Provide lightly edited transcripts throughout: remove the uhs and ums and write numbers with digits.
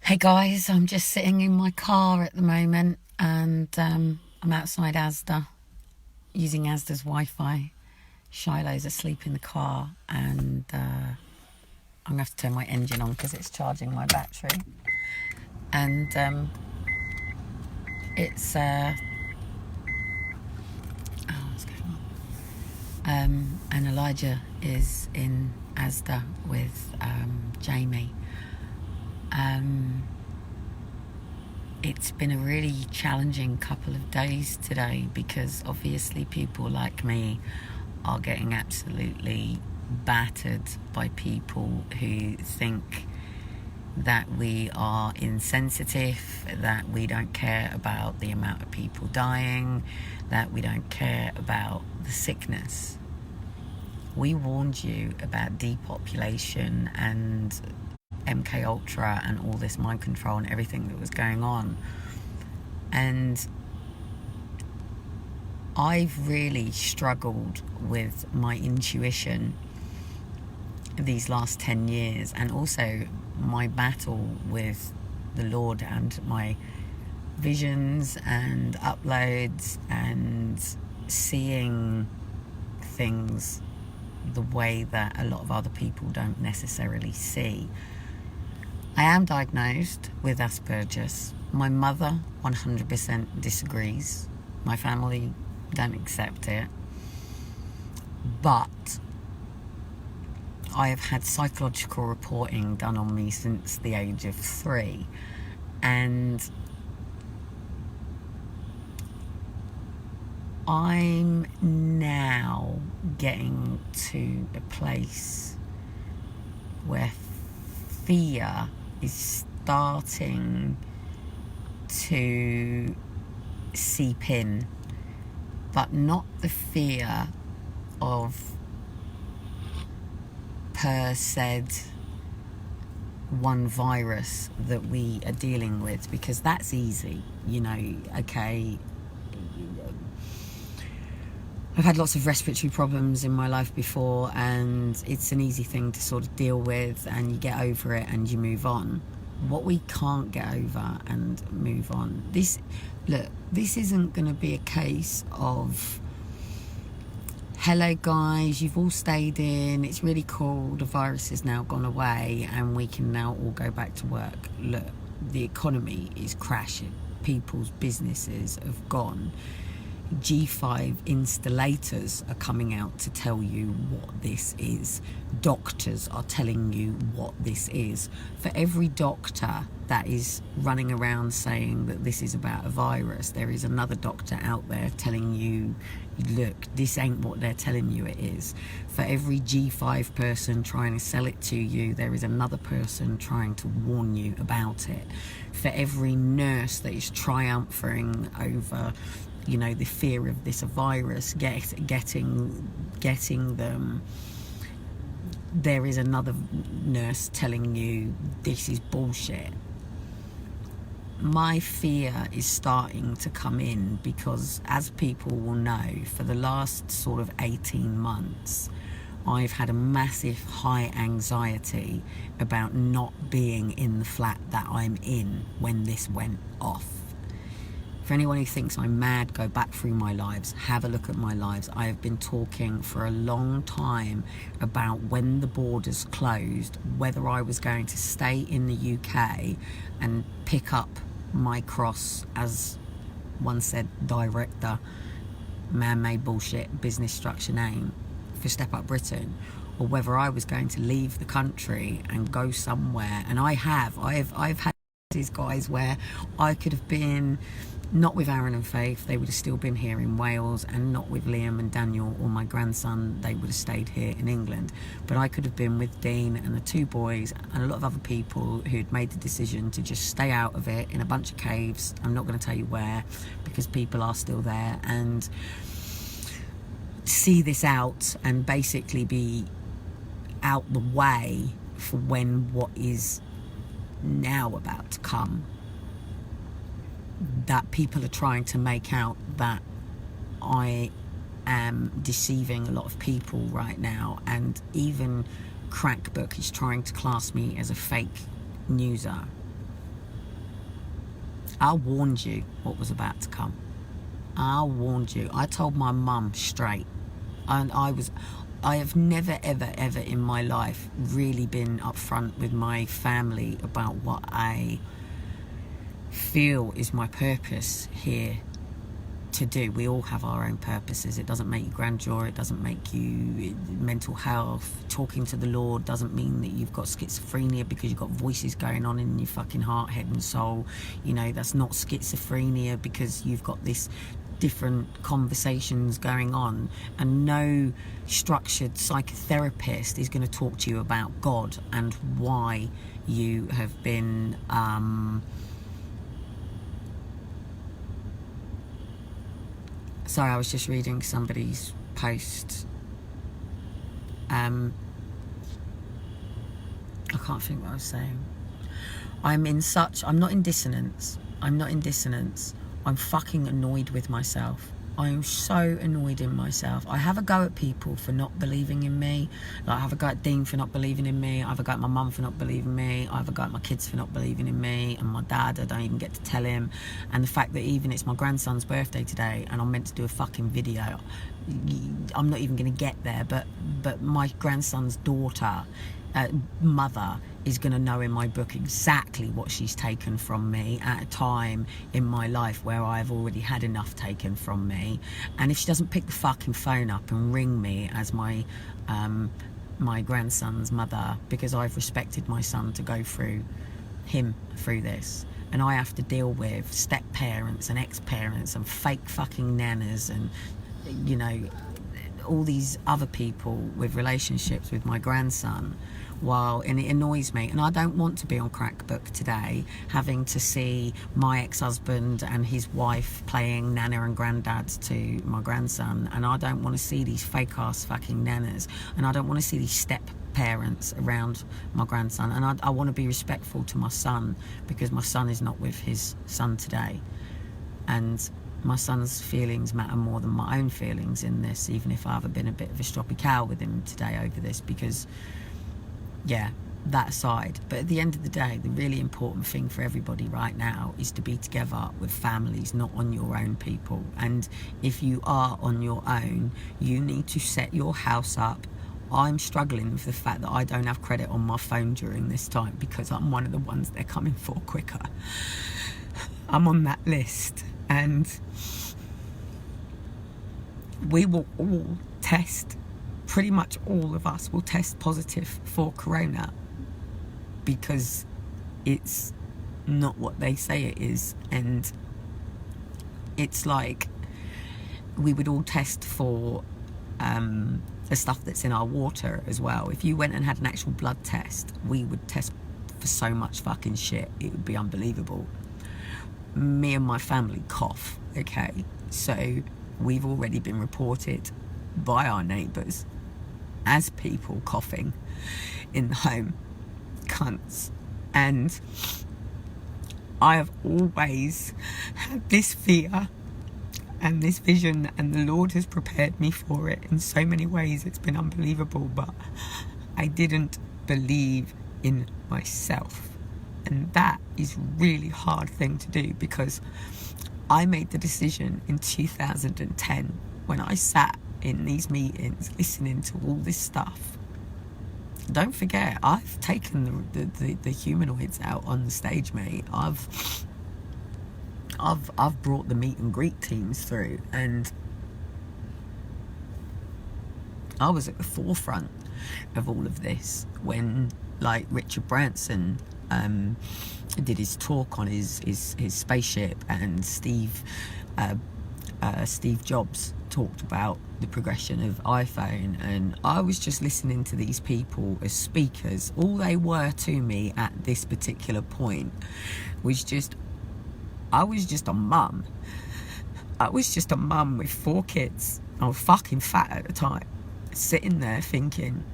Hey guys, I'm just sitting in my car at the moment and I'm outside Asda using Asda's Wi Fi. Shiloh's asleep in the car and I'm going to have to turn my engine on because it's charging my battery. And it's. Oh, what's going on? And Elijah is in Asda with Jamie. It's been a really challenging couple of days today because obviously people like me are getting absolutely battered by people who think that we are insensitive, that we don't care about the amount of people dying, that we don't care about the sickness. We warned you about depopulation and MK Ultra and all this mind control and everything that was going on. And I've really struggled with my intuition these last 10 years, and also my battle with the Lord and my visions and uploads and seeing things the way that a lot of other people don't necessarily see. I am diagnosed with Asperger's. My mother 100% disagrees. My family don't accept it. But I have had psychological reporting done on me since the age of 3. And I'm now getting to a place where fear is starting to seep in, but not the fear of per said one virus that we are dealing with, because that's easy, okay. I've had lots of respiratory problems in my life before, and it's an easy thing to sort of deal with, and you get over it and you move on. What we can't get over and move on, this isn't going to be a case of, hello guys, you've all stayed in, it's really cool, the virus has now gone away and we can now all go back to work. Look, the economy is crashing, people's businesses have gone. G5 installators are coming out to tell you what this is. Doctors are telling you what this is. For every doctor that is running around saying that this is about a virus, there is another doctor out there telling you, look, this ain't what they're telling you it is. For every G5 person trying to sell it to you, there is another person trying to warn you about it. For every nurse that is triumphing over the fear of this virus getting them, there is another nurse telling you this is bullshit. My fear is starting to come in because, as people will know, for the last sort of 18 months I've had a massive high anxiety about not being in the flat that I'm in when this went off. For anyone who thinks I'm mad, go back through my lives, have a look at my lives. I have been talking for a long time about when the borders closed, whether I was going to stay in the UK and pick up my cross as, one said, director, man-made bullshit, business structure name, for Step Up Britain, or whether I was going to leave the country and go somewhere. And I've had these guys where I could have been not with Aaron and Faith, they would have still been here in Wales, and not with Liam and Daniel or my grandson, they would have stayed here in England. But I could have been with Dean and the 2 boys and a lot of other people who'd made the decision to just stay out of it in a bunch of caves. I'm not going to tell you where, because people are still there, and see this out and basically be out the way for when what is now about to come, that people are trying to make out that I am deceiving a lot of people right now, and even Crackbook is trying to class me as a fake newser. I warned you what was about to come. I warned you. I told my mum straight. And I have never, ever, ever in my life really been upfront with my family about what I feel is my purpose here to do. We all have our own purposes. It doesn't make you grandeur, it doesn't make you mental health. Talking to the Lord doesn't mean that you've got schizophrenia because you've got voices going on in your fucking heart, head and soul. You know, that's not schizophrenia because you've got this different conversations going on, and no structured psychotherapist is going to talk to you about God and why you have been sorry, I was just reading somebody's post. I can't think what I was saying. I'm not in dissonance. I'm fucking annoyed with myself. I am so annoyed in myself. I have a go at people for not believing in me. Like, I have a go at Dean for not believing in me. I have a go at my mum for not believing in me. I have a go at my kids for not believing in me. And my dad, I don't even get to tell him. And the fact that even it's my grandson's birthday today and I'm meant to do a fucking video. I'm not even going to get there. But my grandson's daughter, mother, is going to know in my book exactly what she's taken from me at a time in my life where I've already had enough taken from me. And if she doesn't pick the fucking phone up and ring me as my grandson's mother, because I've respected my son to go through this, and I have to deal with step parents and ex-parents and fake fucking nanas and, you know, all these other people with relationships with my grandson, and it annoys me. And I don't want to be on Crackbook today having to see my ex-husband and his wife playing nana and granddad to my grandson, and I don't want to see these fake ass fucking nanas, and I don't want to see these step parents around my grandson. And I want to be respectful to my son, because my son is not with his son today, and my son's feelings matter more than my own feelings in this, even if I've been a bit of a stroppy cow with him today over this, because, yeah, that aside. But at the end of the day, the really important thing for everybody right now is to be together with families, not on your own, people. And if you are on your own, you need to set your house up. I'm struggling with the fact that I don't have credit on my phone during this time, because I'm one of the ones they're coming for quicker. I'm on that list. And we will all test, pretty much all of us will test positive for corona, because it's not what they say it is. And it's like we would all test for the stuff that's in our water as well. If you went and had an actual blood test, we would test for so much fucking shit, it would be unbelievable. Me and my family cough, okay? So we've already been reported by our neighbours as people coughing in the home. Cunts. And I have always had this fear and this vision, and the Lord has prepared me for it in so many ways. It's been unbelievable, but I didn't believe in myself. And that is a really hard thing to do, because I made the decision in 2010 when I sat in these meetings listening to all this stuff. Don't forget, I've taken the humanoids out on the stage, mate. I've brought the meet and greet teams through, and I was at the forefront of all of this when, like, Richard Branson did his talk on his spaceship, and Steve Jobs talked about the progression of iPhone, and I was just listening to these people as speakers. All they were to me at this particular point was I was just a mum. I was just a mum with 4 kids. I was fucking fat at the time, sitting there thinking,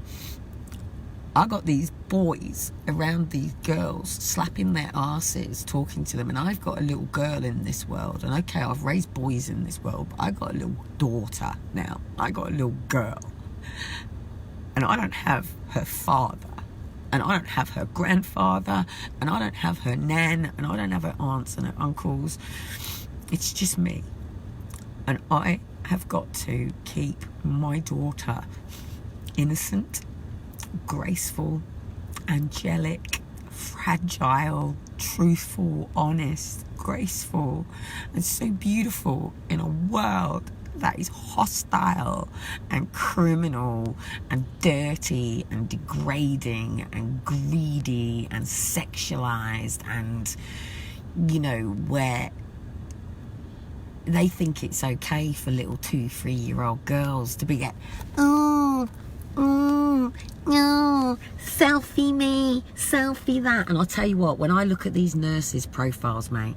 I got these boys around these girls, slapping their asses, talking to them, and I've got a little girl in this world. And okay, I've raised boys in this world, but I got a little daughter now. I got a little girl, and I don't have her father. and I don't have her grandfather, and I don't have her nan, and I don't have her aunts and her uncles. It's just me. And I have got to keep my daughter innocent, graceful, angelic, fragile, truthful, honest, graceful, and so beautiful in a world that is hostile and criminal and dirty and degrading and greedy and sexualized, and where they think it's okay for little 2-3-year-old girls to be no, selfie me, selfie that. And I'll tell you what, when I look at these nurses' profiles, mate,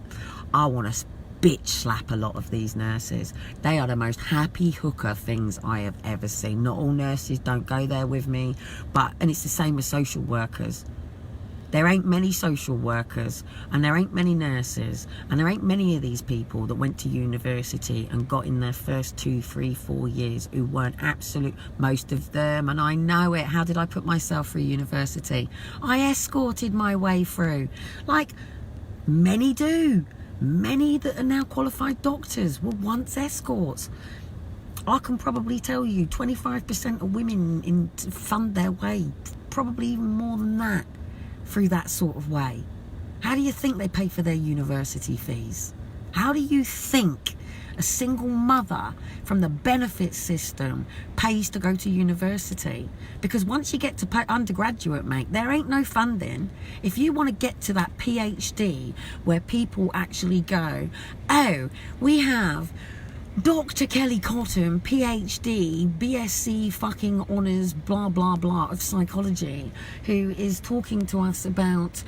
I want to bitch slap a lot of these nurses. They are the most happy hooker things I have ever seen. Not all nurses, don't go there with me, and it's the same with social workers. There ain't many social workers, and there ain't many nurses, and there ain't many of these people that went to university and got in their first 2, 3, 4 years who weren't absolute. Most of them, and I know it. How did I put myself through university? I escorted my way through. Like many do. Many that are now qualified doctors were once escorts. I can probably tell you 25% of women fund their way, probably even more than that, through that sort of way. How do you think they pay for their university fees? How do you think a single mother from the benefit system pays to go to university? Because once you get to undergraduate, mate, there ain't no funding. If you want to get to that PhD where people actually go, oh, we have Dr. Kelly Cotton, PhD, BSc fucking honours, blah, blah, blah, of psychology, who is talking to us about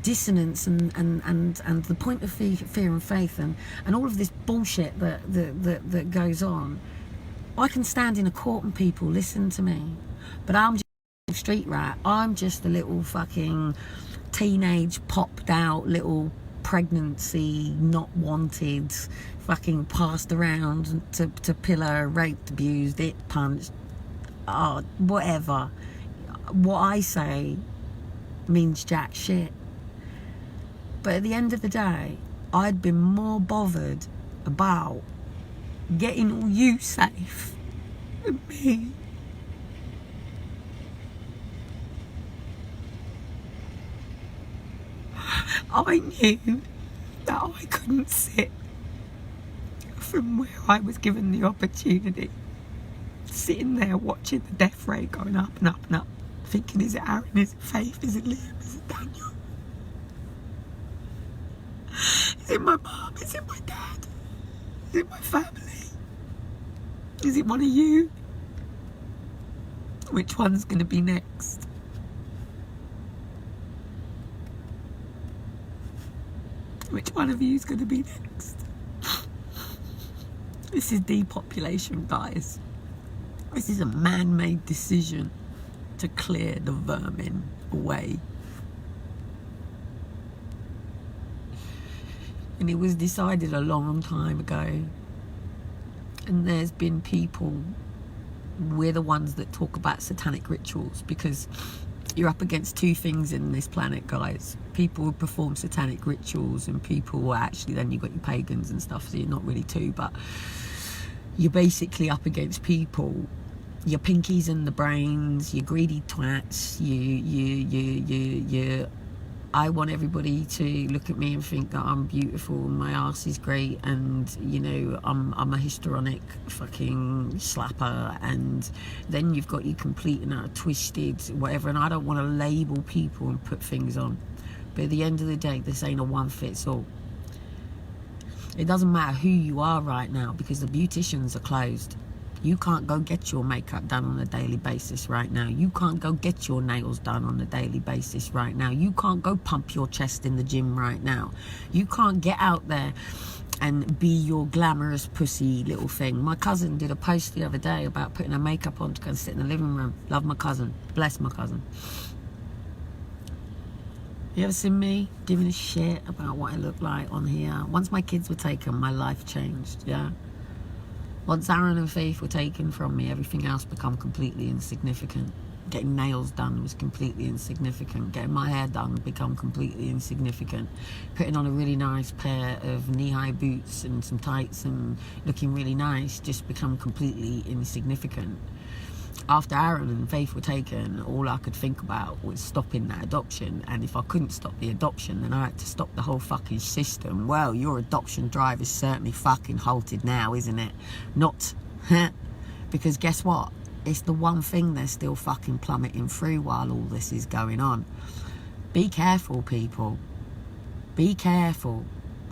dissonance and the point of fear and faith and all of this bullshit that goes on. I can stand in a court and people listen to me, but I'm just a street rat. I'm just a little fucking teenage, popped out little pregnancy, not wanted, fucking passed around to pillar, raped, abused, hit, punched, whatever. What I say means jack shit. But at the end of the day, I'd been more bothered about getting all you safe than me. I knew that I couldn't sit from where I was given the opportunity, sitting there watching the death rate going up and up and up, thinking, is it Aaron, is it Faith, is it Liam, is it Daniel, is it my mum, is it my dad, is it my family, is it one of you? Which one's going to be next? Which one of you is going to be next? This is depopulation, guys. This is a man-made decision to clear the vermin away. And it was decided a long time ago. And there's been people, we're the ones that talk about satanic rituals, because you're up against two things in this planet, guys. People who perform satanic rituals, and people who actually, then you've got your pagans and stuff, so you're not really two, but you're basically up against people, your pinkies and the brains, your greedy twats, I want everybody to look at me and think that I'm beautiful and my ass is great, and I'm a histrionic fucking slapper, and then you've got you complete and utter twisted whatever. And I don't want to label people and put things on, but at the end of the day, this ain't a one fits all. It doesn't matter who you are right now, because the beauticians are closed. You can't go get your makeup done on a daily basis right now. You can't go get your nails done on a daily basis right now. You can't go pump your chest in the gym right now. You can't get out there and be your glamorous pussy little thing. My cousin did a post the other day about putting her makeup on to go and sit in the living room. Love my cousin. Bless my cousin. You ever seen me giving a shit about what I look like on here? Once my kids were taken, my life changed, yeah? Once Aaron and Faith were taken from me, everything else became completely insignificant. Getting nails done was completely insignificant. Getting my hair done become completely insignificant. Putting on a really nice pair of knee-high boots and some tights and looking really nice just become completely insignificant. After Aaron and Faith were taken, all I could think about was stopping that adoption. And if I couldn't stop the adoption, then I had to stop the whole fucking system. Well, your adoption drive is certainly fucking halted now, isn't it? Not, because guess what? It's the one thing they're still fucking plummeting through while all this is going on. Be careful, people. Be careful.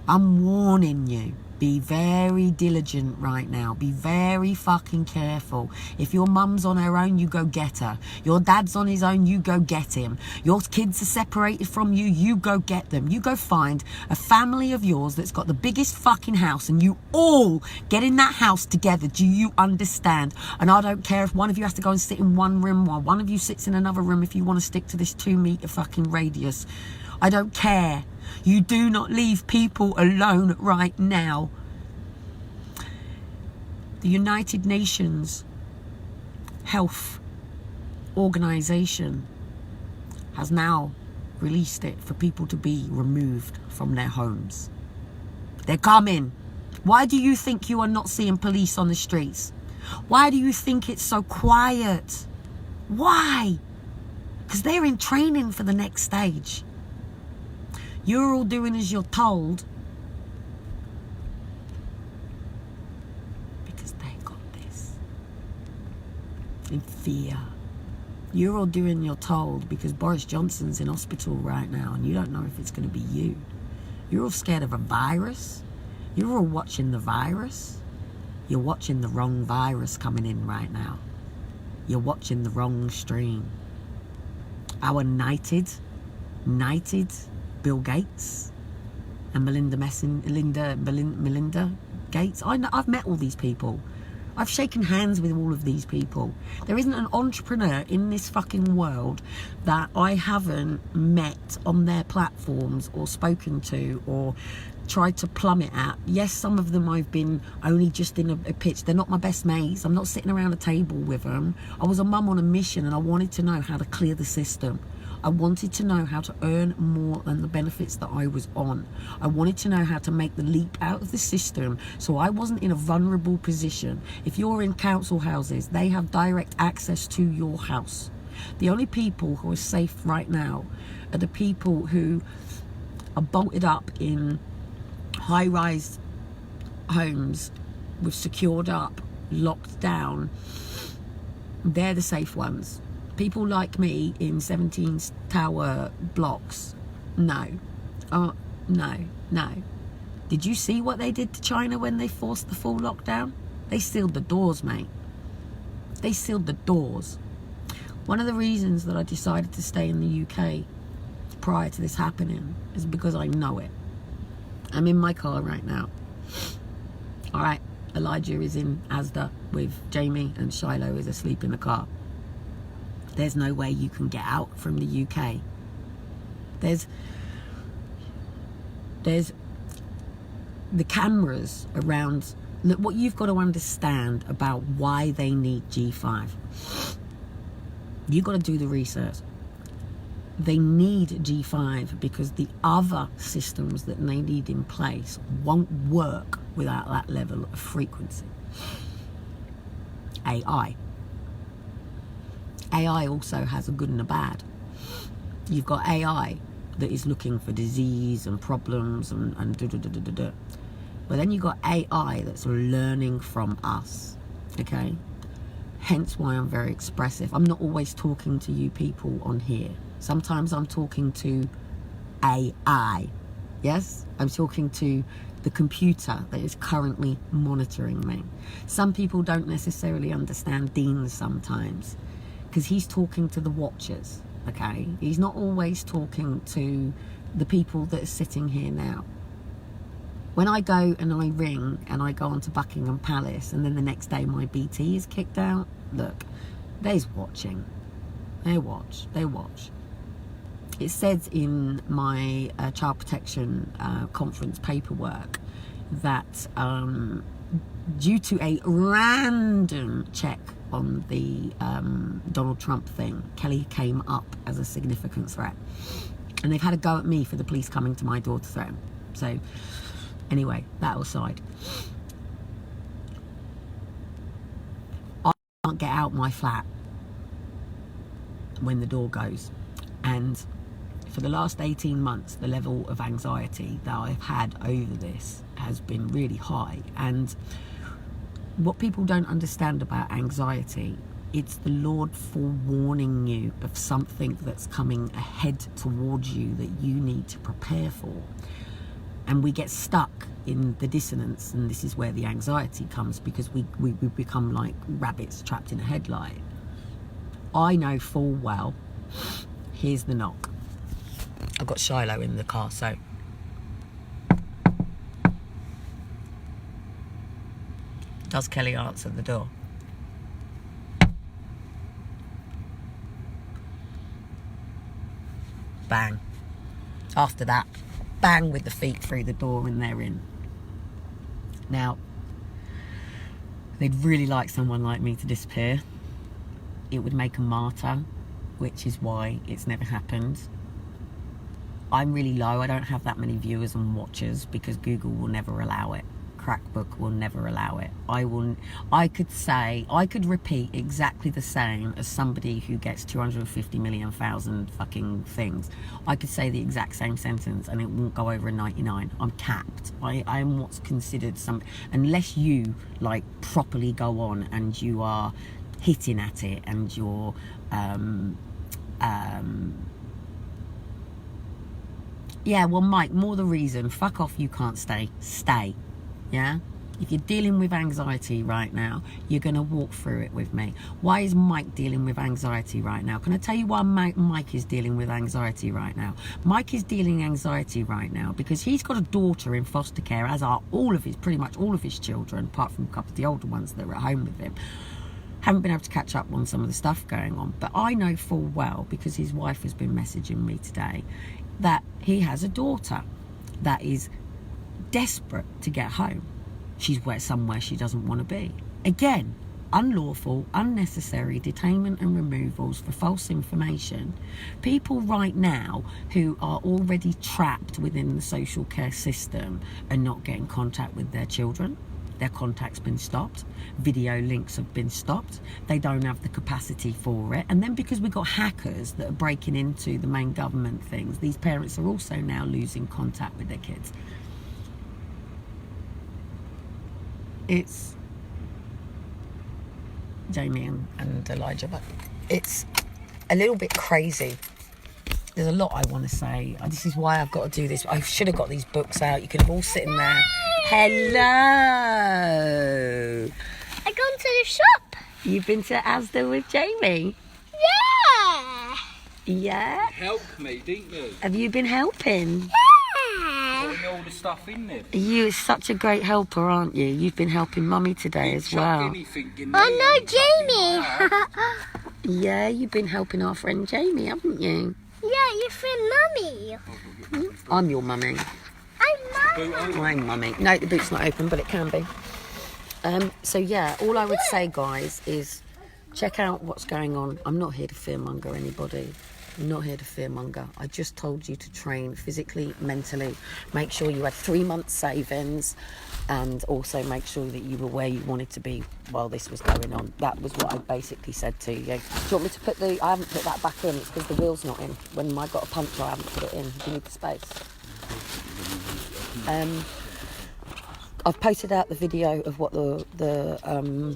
I'm warning you. Be very diligent right now. Be very fucking careful. If your mum's on her own, you go get her. Your dad's on his own, you go get him. Your kids are separated from you, you go get them. You go find a family of yours that's got the biggest fucking house and you all get in that house together. Do you understand? And I don't care if one of you has to go and sit in one room while one of you sits in another room if you want to stick to this 2 meter fucking radius. I don't care. You do not leave people alone right now. The United Nations Health Organization has now released it for people to be removed from their homes. They're coming. Why do you think you are not seeing police on the streets? Why do you think it's so quiet? Why? Because they're in training for the next stage. You're all doing as you're told because they got this. In fear. You're all doing you're told because Boris Johnson's in hospital right now and you don't know if it's going to be you. You're all scared of a virus. You're all watching the virus. You're watching the wrong virus coming in right now. You're watching the wrong stream. Our knighted Bill Gates and Melinda Gates. I've met all these people. I've shaken hands with all of these people. There isn't an entrepreneur in this fucking world that I haven't met on their platforms or spoken to or tried to plummet at. Yes, some of them I've been only just in a pitch. They're not my best mates. I'm not sitting around a table with them. I was a mum on a mission and I wanted to know how to clear the system. I wanted to know how to earn more than the benefits that I was on. I wanted to know how to make the leap out of the system so I wasn't in a vulnerable position. If you're in council houses, they have direct access to your house. The only people who are safe right now are the people who are bolted up in high-rise homes with secured up, locked down. They're the safe ones. People like me in 17 tower blocks, no. Oh, no. Did you see what they did to China when they forced the full lockdown? They sealed the doors, mate. They sealed the doors. One of the reasons that I decided to stay in the UK prior to this happening is because I know it. I'm in my car right now. All right, Elijah is in Asda with Jamie and Shiloh is asleep in the car. There's no way you can get out from the UK. There's the cameras around. Look, what you've got to understand about why they need G5. You've got to do the research. They need G5 because the other systems that they need in place won't work without that level of frequency. AI also has a good and a bad. You've got AI that is looking for disease and problems and da-da-da-da-da-da. But then you've got AI that's learning from us, okay? Hence why I'm very expressive. I'm not always talking to you people on here. Sometimes I'm talking to AI. Yes? I'm talking to the computer that is currently monitoring me. Some people don't necessarily understand Dean sometimes because he's talking to the watchers, okay? He's not always talking to the people that are sitting here now. When I go and I ring and I go onto Buckingham Palace and then the next day my BT is kicked out, look, they's watching. They watch. It says in my child protection conference paperwork that due to a random check on the Donald Trump thing, Kelly came up as a significant threat. And they've had a go at me for the police coming to my door to threaten. So, anyway, that aside. I can't get out my flat when the door goes. And for the last 18 months, the level of anxiety that I've had over this has been really high. And what people don't understand about anxiety, it's the Lord forewarning you of something that's coming ahead towards you that you need to prepare for. And we get stuck in the dissonance, and this is where the anxiety comes, because we become like rabbits trapped in a headlight. I know full well, here's the knock. I've got Shiloh in the car, so does Kelly answer the door? Bang. After that, bang with the feet through the door, and they're in. Now, they'd really like someone like me to disappear. It would make a martyr, which is why it's never happened. I'm really low. I don't have that many viewers and watchers because Google will never allow it. Crackbook will never allow it. I could repeat exactly the same as somebody who gets 250 million thousand fucking things. I could say the exact same sentence and it won't go over a 99. I'm capped. I am what's considered unless you like properly go on and you are hitting at it and you're yeah, well, Mike, more the reason. Fuck off, you can't stay. Stay. Yeah? If you're dealing with anxiety right now, you're going to walk through it with me. Why is Mike dealing with anxiety right now? Can I tell you why Mike is dealing with anxiety right now? Mike is dealing anxiety right now because he's got a daughter in foster care, as are pretty much all of his children, apart from a couple of the older ones that are at home with him. Haven't been able to catch up on some of the stuff going on. But I know full well, because his wife has been messaging me today, that he has a daughter that is desperate to get home. She's somewhere she doesn't want to be. Again, unlawful, unnecessary detainment and removals for false information. People right now who are already trapped within the social care system are not getting contact with their children. Their contact's been stopped. Video links have been stopped. They don't have the capacity for it. And then because we've got hackers that are breaking into the main government things, these parents are also now losing contact with their kids. It's Jamie and Elijah, but it's a little bit crazy. There's a lot I want to say. This is why I've got to do this. I should have got these books out. You could have all sitting there. Hello. I gone to the shop. You've been to Asda with Jamie? Yeah. Yeah? Help me, didn't you? Have you been helping? Yeah. Putting all the stuff in there. You're such a great helper, aren't you? You've been helping Mummy today as well. Oh no, Jamie. Yeah, you've been helping our friend Jamie, haven't you? Yeah, your friend Mummy. I'm your mummy. I'm mummy. No, the boot's not open, but it can be. So yeah, all I would say, guys, is check out what's going on. I'm not here to fearmonger anybody. I'm not here to fearmonger. I just told you to train physically, mentally. Make sure you had 3 months savings, and also make sure that you were where you wanted to be while this was going on. That was what I basically said to you. Do you want me to put I haven't put that back in. It's because the wheel's not in. When I got a puncture, I haven't put it in. Do you need the space? I've posted out the video of what the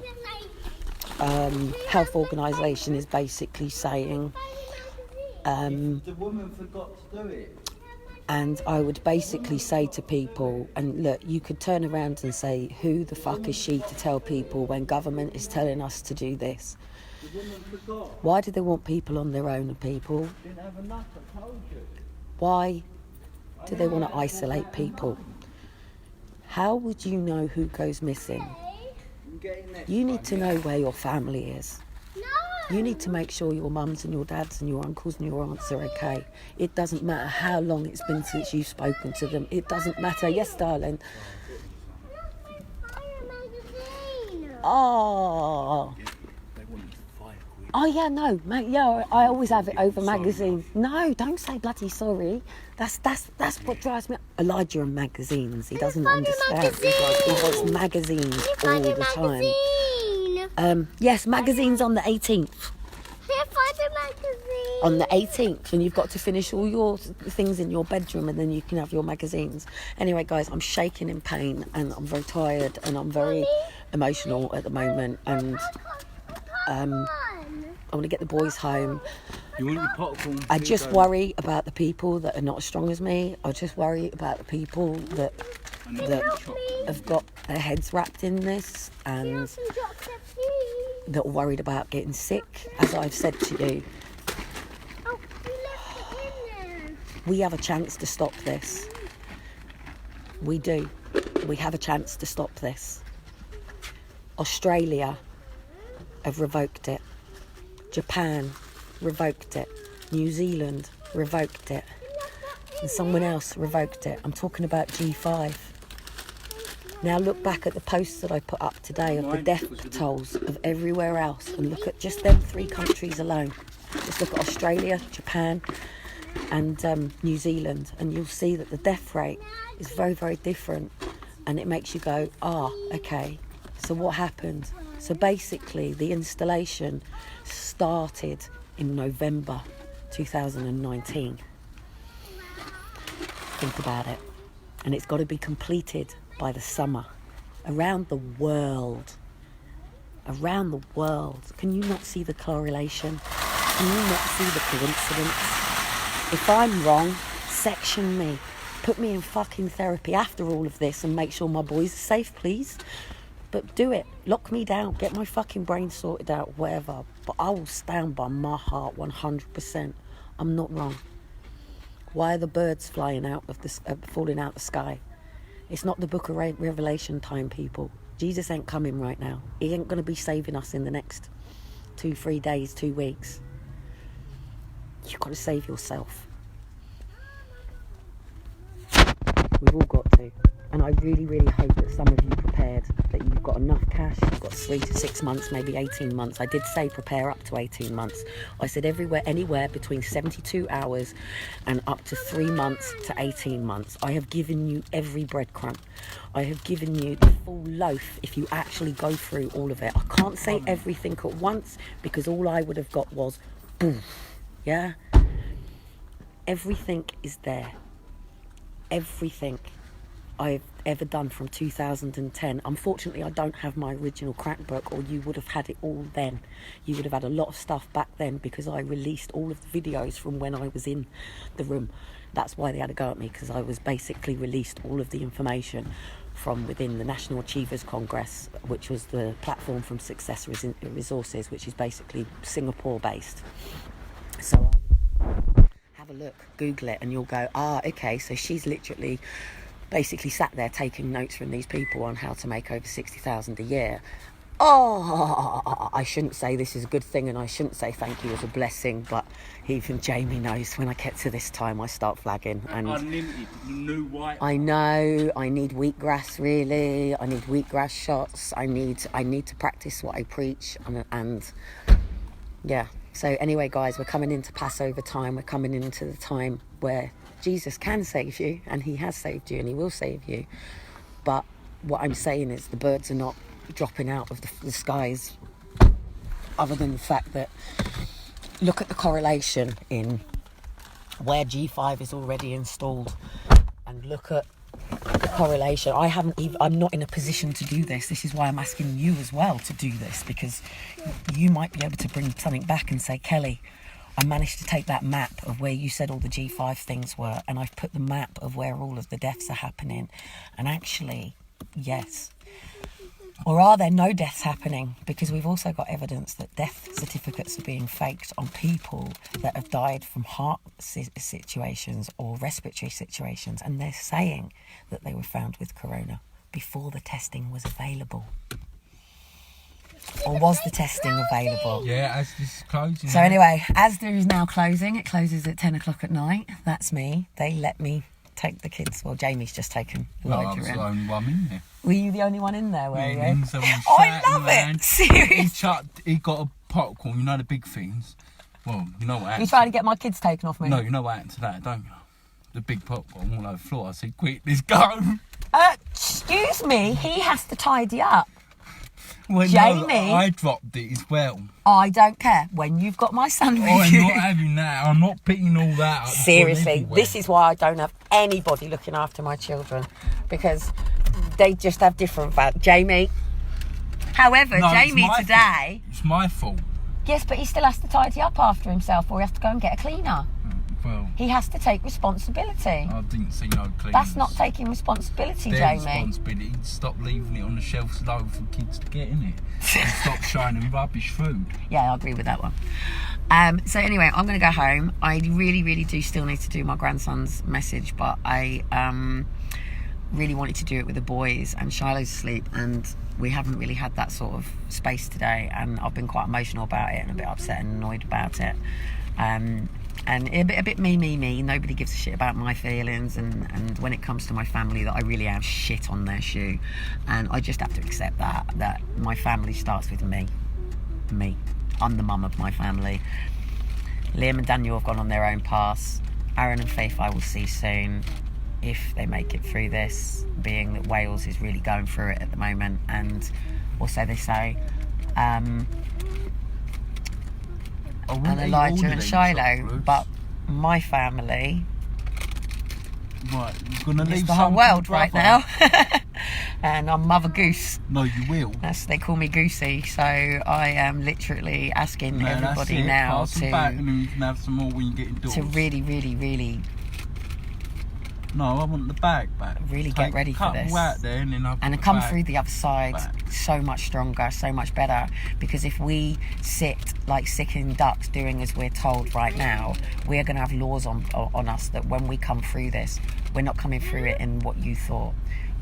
health organisation is basically saying. The woman forgot to do it. And I would basically say to people, and look, you could turn around and say, who the fuck is she to tell people when government is telling us to do this? The woman forgot. Why do they want people on their own, people? Didn't have enough, I told you. Why do they want to isolate people? How would you know who goes missing? You need to know where your family is. You need to make sure your mums and your dads and your uncles and your aunts are okay. It doesn't matter how long it's been since you've spoken to them. It doesn't matter. Yes, darling. Oh. Oh yeah, no, yeah, I always have it over magazines. No, don't say bloody sorry. That's what drives me. Elijah and magazines. He doesn't understand. He wants magazines all the time. Yes, magazines on the 18th. Find a magazine. On the 18th, and you've got to finish all your things in your bedroom, and then you can have your magazines. Anyway, guys, I'm shaking in pain, and I'm very tired, and I'm very emotional at the moment, and I want to get the boys home. You want your popcorn? I just worry about the people that are not as strong as me. I just worry about the people that have got their heads wrapped in this, and that are worried about getting sick. As I've said to you, Oh, you left it in there. we have a chance to stop this. We do. We have a chance to stop this. Australia have revoked it. Japan revoked it. New Zealand revoked it. And someone else revoked it. I'm talking about G5. Now look back at the posts that I put up today of the death tolls of everywhere else, and look at just them 3 countries alone. Just look at Australia, Japan and New Zealand, and you'll see that the death rate is very, very different, and it makes you go, okay, so what happened? So basically the installation started in November 2019. Think about it. And it's got to be completed by the summer. Around the world. Around the world. Can you not see the correlation? Can you not see the coincidence? If I'm wrong, section me. Put me in fucking therapy after all of this and make sure my boys are safe, please. But do it. Lock me down. Get my fucking brain sorted out, whatever. But I will stand by my heart 100%. I'm not wrong. Why are the birds flying out of falling out the sky? It's not the book of Revelation time, people. Jesus ain't coming right now. He ain't going to be saving us in the next 2-3 days, 2 weeks. You've got to save yourself. We've all got to. And I really, really hope that some of you prepared, that you've got enough cash, you've got 3 to 6 months, maybe 18 months. I did say prepare up to 18 months. I said anywhere between 72 hours and up to 3 months to 18 months. I have given you every breadcrumb. I have given you the full loaf if you actually go through all of it. I can't say everything at once because all I would have got was boom. Yeah? Everything is there. Everything I've ever done from 2010. Unfortunately, I don't have my original crack book, or you would have had it all then. You would have had a lot of stuff back then because I released all of the videos from when I was in the room. That's why they had a go at me, because I was basically released all of the information from within the National Achievers Congress, which was the platform from Success Resources, which is basically Singapore based. So have a look, Google it, and you'll go, okay, so she's literally basically sat there taking notes from these people on how to make over 60,000 a year. I shouldn't say this is a good thing, and I shouldn't say thank you as a blessing, but even Jamie knows when I get to this time I start flagging. And unlimited, new white. I know I need wheatgrass, really. I need wheatgrass shots. I need to practice what I preach, and yeah. So anyway, guys, we're coming into Passover time. We're coming into the time where Jesus can save you, and he has saved you, and he will save you. But what I'm saying is the birds are not dropping out of the skies, other than the fact that look at the correlation in where G5 is already installed, and look at the correlation. I'm not in a position to do this. This is why I'm asking you as well to do this, because you might be able to bring something back and say, Kelly, I managed to take that map of where you said all the G5 things were, and I've put the map of where all of the deaths are happening, and actually, yes. Or are there no deaths happening? Because we've also got evidence that death certificates are being faked on people that have died from heart situations or respiratory situations, and they're saying that they were found with corona before the testing was available. Or was the testing available? Yeah, as this is closing. So anyway, Asda is now closing. It closes at 10 o'clock at night. That's me. They let me take the kids. Well, Jamie's just taken Elijah I was in. the only one in there. Were you the only one in there, were you? And someone I sat love around. it. Seriously. He got a popcorn, you know the big things. Well, you know what happened. You trying to get my kids taken off me? No, you know what happened to that, don't you? The big popcorn all over the floor. I said, quick, let's go. Excuse me, he has to tidy up. Well, Jamie. No, I dropped it as well. I don't care. When you've got my son with I'm you. not having that. I'm not picking all that up. Seriously, this is why I don't have anybody looking after my children, because they just have different values. Jamie. However, No, it's Jamie my today... fault. It's my fault. Yes, but he still has to tidy up after himself, or he has to go and get a cleaner. Well, He has to take responsibility. I didn't see no cleaners. That's not taking responsibility, Their Jamie. responsibility. Stop leaving it on the shelves low for kids to get in it. And stop shining rubbish food. Yeah, I agree with that one. So anyway, I'm going to go home. I really, really do still need to do my grandson's message, but I really wanted to do it with the boys, and Shiloh's asleep, and we haven't really had that sort of space today, and I've been quite emotional about it and a bit upset and annoyed about it. And a bit me. Nobody gives a shit about my feelings, and when it comes to my family, that I really am shit on their shoe, and I just have to accept that my family starts with me. I'm the mum of my family. Liam and Daniel have gone on their own paths. Aaron and Faith I will see soon, if they make it through this, being that Wales is really going through it at the moment, and or so they say. And Elijah and Shiloh, but my family Right, you're gonna is leave the whole some world for your right brother? now. And I'm Mother Goose. No, you will. They call me Goosey, so I am literally asking No, everybody that's it. now Pass them back, and to then you can have some more when you get indoors. really, really, really, No, I want the bag back. really get ready for cut this. all out there, and then I'll put and the come bag through the other side back. so much stronger, so much better. Because if we sit like sickened ducks doing as we're told right now, we're going to have laws on us that when we come through this, we're not coming through it in what you thought.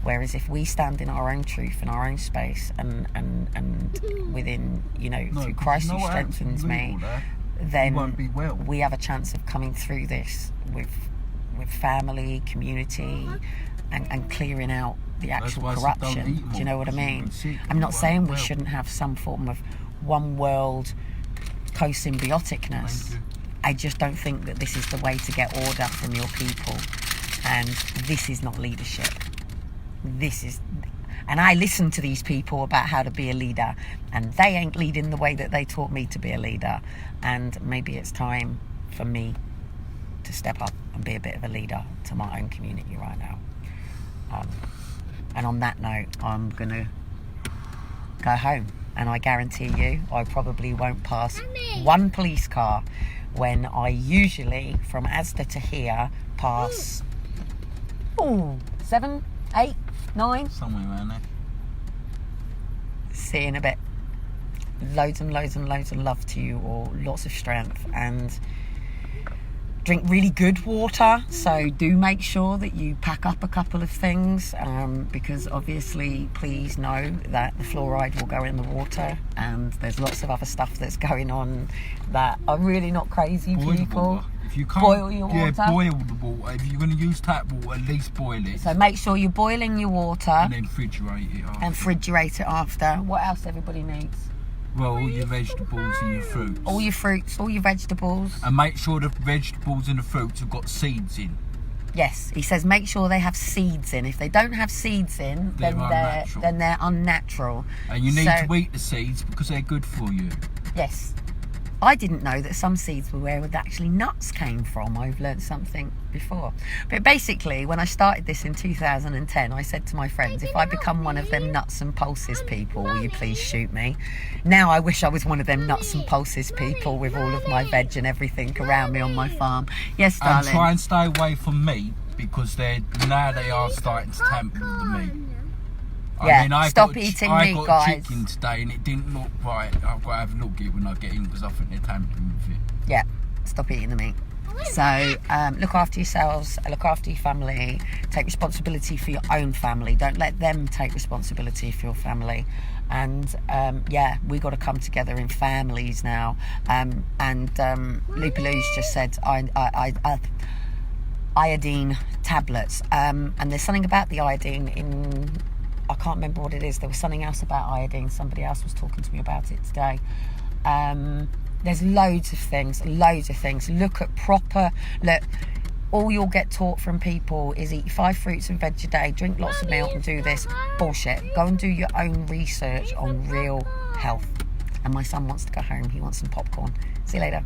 Whereas if we stand in our own truth, in our own space, and within, No, through 'cause Christ you know who what happens strengthens when you me, do all that? then You won't be well. we have a chance of coming through this with family, community, and clearing out the That's actual why I said don't corruption. eat Do you know what I more, 'cause you'll mean? get sick I'm and not you saying won't we well. shouldn't have some form of one world co-symbioticness. Thank you. I just don't think that this is the way to get order from your people, and this is not leadership. And I listen to these people about how to be a leader, and they ain't leading the way that they taught me to be a leader. And maybe it's time for me to step up and be a bit of a leader to my own community right now. And on that note, I'm gonna go home, and I guarantee you I probably won't pass one police car when I usually, from Asda to here, pass 7, 8, 9. Somewhere around there. See you in a bit. Loads and loads and loads of love to you all. Lots of strength, and drink really good water. So do make sure that you pack up a couple of things, because obviously, please know that the fluoride will go in the water, and there's lots of other stuff that's going on that are really not crazy, Boil the people. water. If you can't, Boil your water. Yeah, boil the water. If you're going to use tap water, at least boil it. So make sure you're boiling your water And then refrigerate it after. and refrigerate it after. What else everybody needs? Well, all your vegetables and your fruits. All your fruits, all your vegetables. And make sure the vegetables and the fruits have got seeds in. Yes, he says make sure they have seeds in. If they don't have seeds in, They're unnatural. then they're unnatural. And you need So- to eat the seeds because they're good for you. Yes. I didn't know that some seeds were where actually nuts came from. I've learned something before. But basically, when I started this in 2010, I said to my friends, if I become one of them nuts and pulses people, will you please shoot me? Now I wish I was one of them nuts and pulses people with all of my veg and everything around me on my farm. Yes, And darling. try and stay away from meat because they are starting to tamper with the meat. Yeah, stop got eating I meat, got guys. chicken today and it didn't look right. I've got to have a look at it when I get in because I think they're tampering with it. Yeah, stop eating the meat. So look after yourselves, look after your family, take responsibility for your own family. Don't let them take responsibility for your family. And we got to come together in families now. Lupaloo's just said iodine tablets, and there's something about the iodine I can't remember what it is. There was something else about iodine. Somebody else was talking to me about it today. There's loads of things. Look at all you'll get taught from people is eat 5 fruits and veg a day, drink lots of milk and do this. Bullshit. Go and do your own research on real health. And my son wants to go home. He wants some popcorn. See you later.